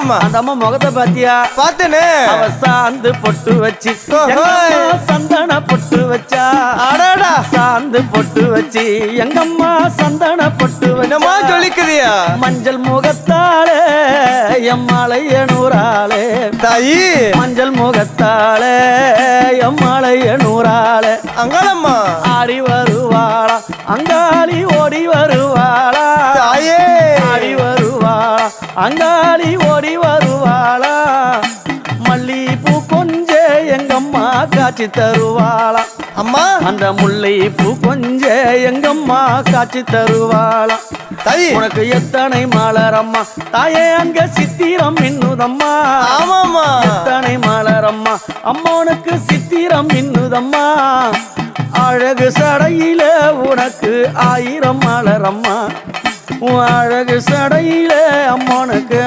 ஆமாமா. அந்த அம்மா முகத்தை பாத்தியா? பார்த்தேனே. அவ சாந்து பொட்டு வச்சு சந்தன பொட்டு வச்சா. அடடா. சாந்து பொட்டு வச்சு எங்கம்மா சந்தன பொட்டு என்னமா வச்சா. சொல்லிக்குதியா? மஞ்சள் முகத்தாளே எம்மாளைய நூறாளே தாயி. மஞ்சள் முகத்தாளே எம்மாளைய நூறாளே அங்காளம்மா. ஆடி வருவாளா அங்காளி ஓடி வருவாளா. தாயே. ஆடி வருவாளா அங்காளி ஓடி வருவாளா. மல்லிப்பூ கொஞ்ச எங்கம்மா காட்சி தருவாளா. அம்மா. அந்த முல்லைப்பூ கொஞ்ச எங்கம்மா காட்சி தருவாளா. தாயி. உனக்கு எத்தனை மலரம்மா தாயே அங்க சித்திரம் இன்னுதம்மா. ஆமாமா. எத்தனை மலரம்மா அம்மனுக்கு சித்திரம் இன்னுதம்மா. அழகு சடையில உனக்கு 1000 மலரம்மா. அழகு சடையில அம்மனுக்கு